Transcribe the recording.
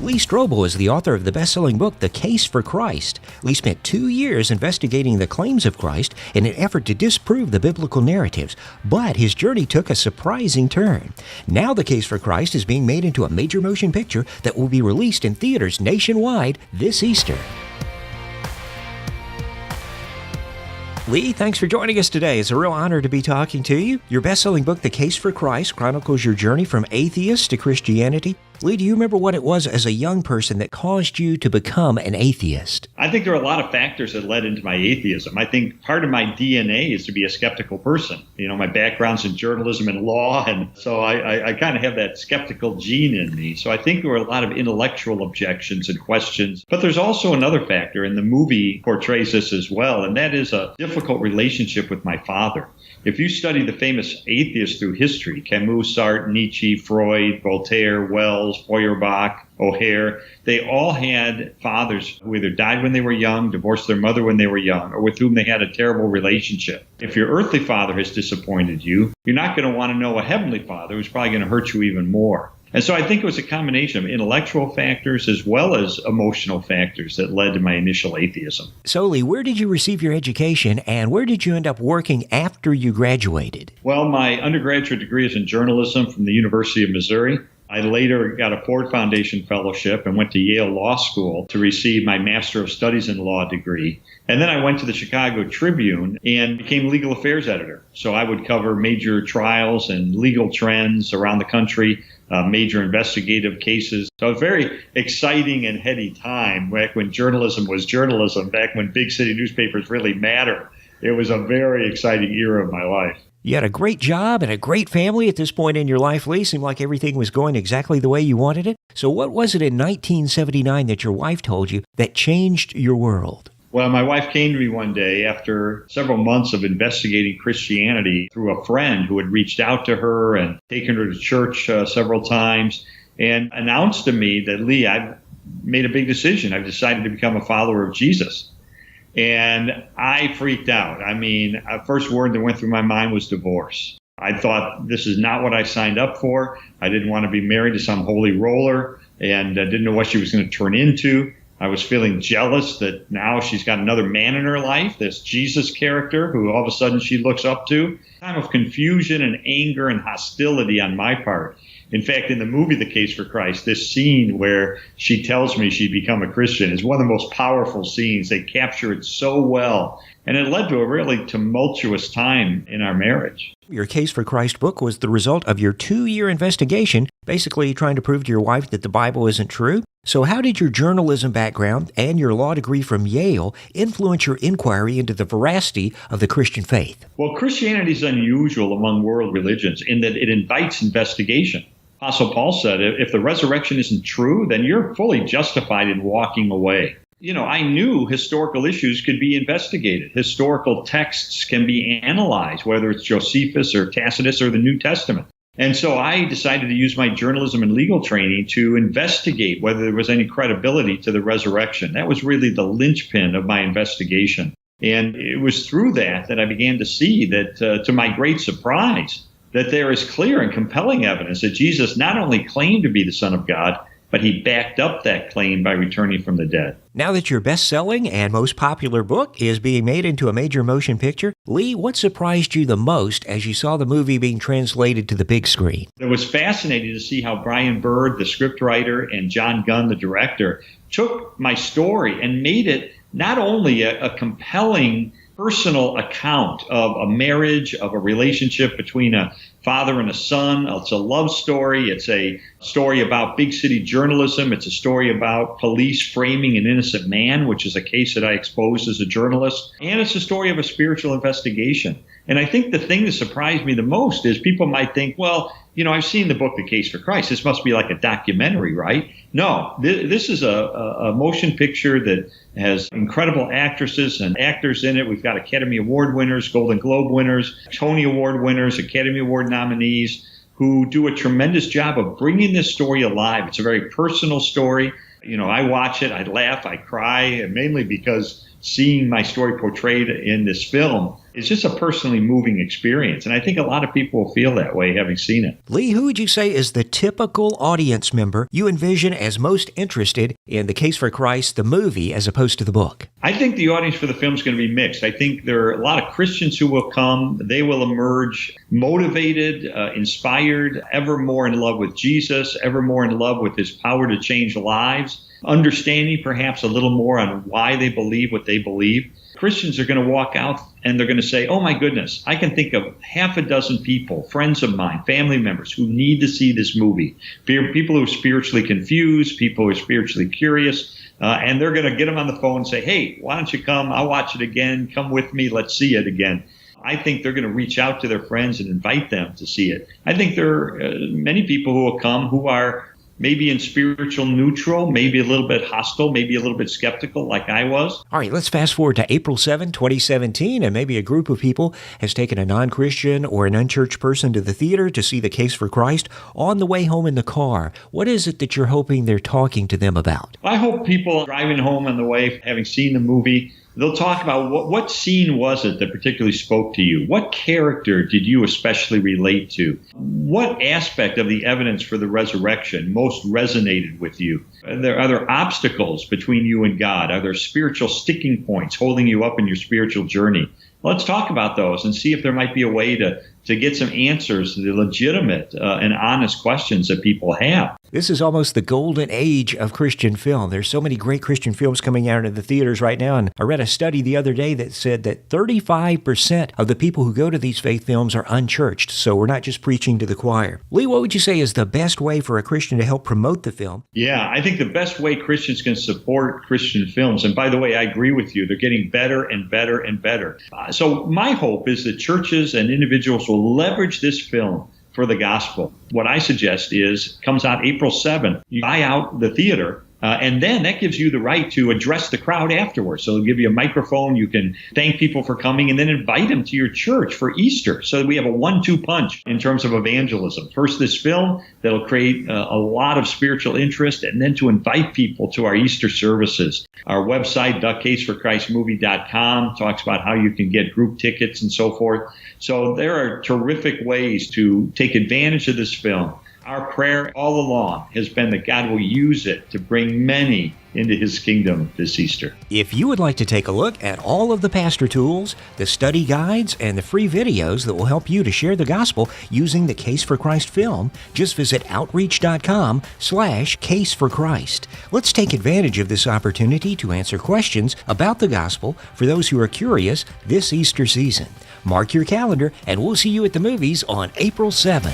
Lee Strobel is the author of the best-selling book, The Case for Christ. Lee spent 2 years investigating the claims of Christ in an effort to disprove the biblical narratives, but his journey took a surprising turn. Now The Case for Christ is being made into a major motion picture that will be released in theaters nationwide this Easter. Lee, thanks for joining us today. It's a real honor to be talking to you. Your best-selling book, The Case for Christ, chronicles your journey from atheist to Christianity. Lee, do you remember what it was as a young person that caused you to become an atheist? I think there are a lot of factors that led into my atheism. I think part of my DNA is to be a skeptical person. You know, my background's in journalism and law, and so I kind of have that skeptical gene in me. So I think there were a lot of intellectual objections and questions. But there's also another factor, and the movie portrays this as well, and that is a difficult relationship with my father. If you study the famous atheists through history, Camus, Sartre, Nietzsche, Freud, Voltaire, Wells, Feuerbach, O'Hare, they all had fathers who either died when they were young, divorced their mother when they were young, or with whom they had a terrible relationship. If your earthly father has disappointed you, you're not going to want to know a heavenly father who's probably going to hurt you even more. And so I think it was a combination of intellectual factors as well as emotional factors that led to my initial atheism. So, Lee, where did you receive your education and where did you end up working after you graduated? Well, my undergraduate degree is in journalism from the University of Missouri. I later got a Ford Foundation fellowship and went to Yale Law School to receive my Master of Studies in Law degree. And then I went to the Chicago Tribune and became legal affairs editor. So I would cover major trials and legal trends around the country, major investigative cases. So it was a very exciting and heady time back when journalism was journalism, back when big city newspapers really mattered. It was a very exciting era of my life. You had a great job and a great family at this point in your life, Lee. Seemed like everything was going exactly the way you wanted it. So what was it in 1979 that your wife told you that changed your world? Well, my wife came to me one day after several months of investigating Christianity through a friend who had reached out to her and taken her to church several times and announced to me that, Lee, I've made a big decision. I've decided to become a follower of Jesus. And I freaked out. I mean, the first word that went through my mind was divorce. I thought, this is not what I signed up for. I didn't want to be married to some holy roller and didn't know what she was going to turn into. I was feeling jealous that now she's got another man in her life, this Jesus character who all of a sudden she looks up to. A time of confusion and anger and hostility on my part. In fact, in the movie The Case for Christ, this scene where she tells me she'd become a Christian is one of the most powerful scenes. They capture it so well. And it led to a really tumultuous time in our marriage. Your Case for Christ book was the result of your 2-year investigation, basically trying to prove to your wife that the Bible isn't true. So how did your journalism background and your law degree from Yale influence your inquiry into the veracity of the Christian faith? Well, Christianity is unusual among world religions in that it invites investigation. Apostle Paul said, if the resurrection isn't true, then you're fully justified in walking away. You know, I knew historical issues could be investigated. Historical texts can be analyzed, whether it's Josephus or Tacitus or the New Testament. And so I decided to use my journalism and legal training to investigate whether there was any credibility to the resurrection. That was really the linchpin of my investigation. And it was through that I began to see that, to my great surprise, that there is clear and compelling evidence that Jesus not only claimed to be the Son of God, but he backed up that claim by returning from the dead. Now that your best-selling and most popular book is being made into a major motion picture, Lee, what surprised you the most as you saw the movie being translated to the big screen? It was fascinating to see how Brian Bird, the scriptwriter, and John Gunn, the director, took my story and made it not only a compelling personal account of a marriage, of a relationship between a father and a son. It's a love story. It's a story about big city journalism. It's a story about police framing an innocent man, which is a case that I exposed as a journalist. And it's a story of a spiritual investigation. And I think the thing that surprised me the most is people might think, well, you know, I've seen the book, The Case for Christ. This must be like a documentary, right? No, this is a motion picture that has incredible actresses and actors in it. We've got Academy Award winners, Golden Globe winners, Tony Award winners, Academy Award nominees who do a tremendous job of bringing this story alive. It's a very personal story. You know, I watch it, I laugh, I cry, and mainly because seeing my story portrayed in this film is just a personally moving experience. And I think a lot of people will feel that way having seen it. Lee, who would you say is the typical audience member you envision as most interested in The Case for Christ, the movie, as opposed to the book? I think the audience for the film is going to be mixed. I think there are a lot of Christians who will come. They will emerge motivated, inspired, ever more in love with Jesus, ever more in love with his power to change lives, understanding perhaps a little more on why they believe what they believe. Christians are going to walk out and they're going to say, oh my goodness, I can think of half a dozen people, friends of mine, family members who need to see this movie. People who are spiritually confused, people who are spiritually curious, and they're going to get them on the phone and say, hey, why don't you come? I'll watch it again. Come with me. Let's see it again. I think they're going to reach out to their friends and invite them to see it. I think there are many people who will come who are maybe in spiritual neutral, maybe a little bit hostile, maybe a little bit skeptical like I was. All right, let's fast forward to April 7, 2017, and maybe a group of people has taken a non-Christian or an unchurched person to the theater to see The Case for Christ on the way home in the car. What is it that you're hoping they're talking to them about? I hope people driving home on the way, having seen the movie, they'll talk about what scene was it that particularly spoke to you? What character did you especially relate to? What aspect of the evidence for the resurrection most resonated with you? Are there obstacles between you and God? Are there spiritual sticking points holding you up in your spiritual journey? Let's talk about those and see if there might be a way to get some answers to the legitimate and honest questions that people have. This is almost the golden age of Christian film. There's so many great Christian films coming out of the theaters right now, and I read a study the other day that said that 35% of the people who go to these faith films are unchurched, so we're not just preaching to the choir. Lee, what would you say is the best way for a Christian to help promote the film? Yeah, I think the best way Christians can support Christian films, and by the way, I agree with you, they're getting better and better and better. So my hope is that churches and individuals will leverage this film for the gospel. What I suggest is, comes out April 7th, you buy out the theater, and then that gives you the right to address the crowd afterwards. So they'll give you a microphone, you can thank people for coming, and then invite them to your church for Easter. So we have a 1-2 punch in terms of evangelism. First, this film that'll create a lot of spiritual interest, and then to invite people to our Easter services. Our website, thecaseforchristmovie.com, talks about how you can get group tickets and so forth. So there are terrific ways to take advantage of this film. Our prayer all along has been that God will use it to bring many into his kingdom this Easter. If you would like to take a look at all of the pastor tools, the study guides, and the free videos that will help you to share the gospel using the Case for Christ film, just visit outreach.com/caseforchrist. Let's take advantage of this opportunity to answer questions about the gospel for those who are curious this Easter season. Mark your calendar, and we'll see you at the movies on April 7.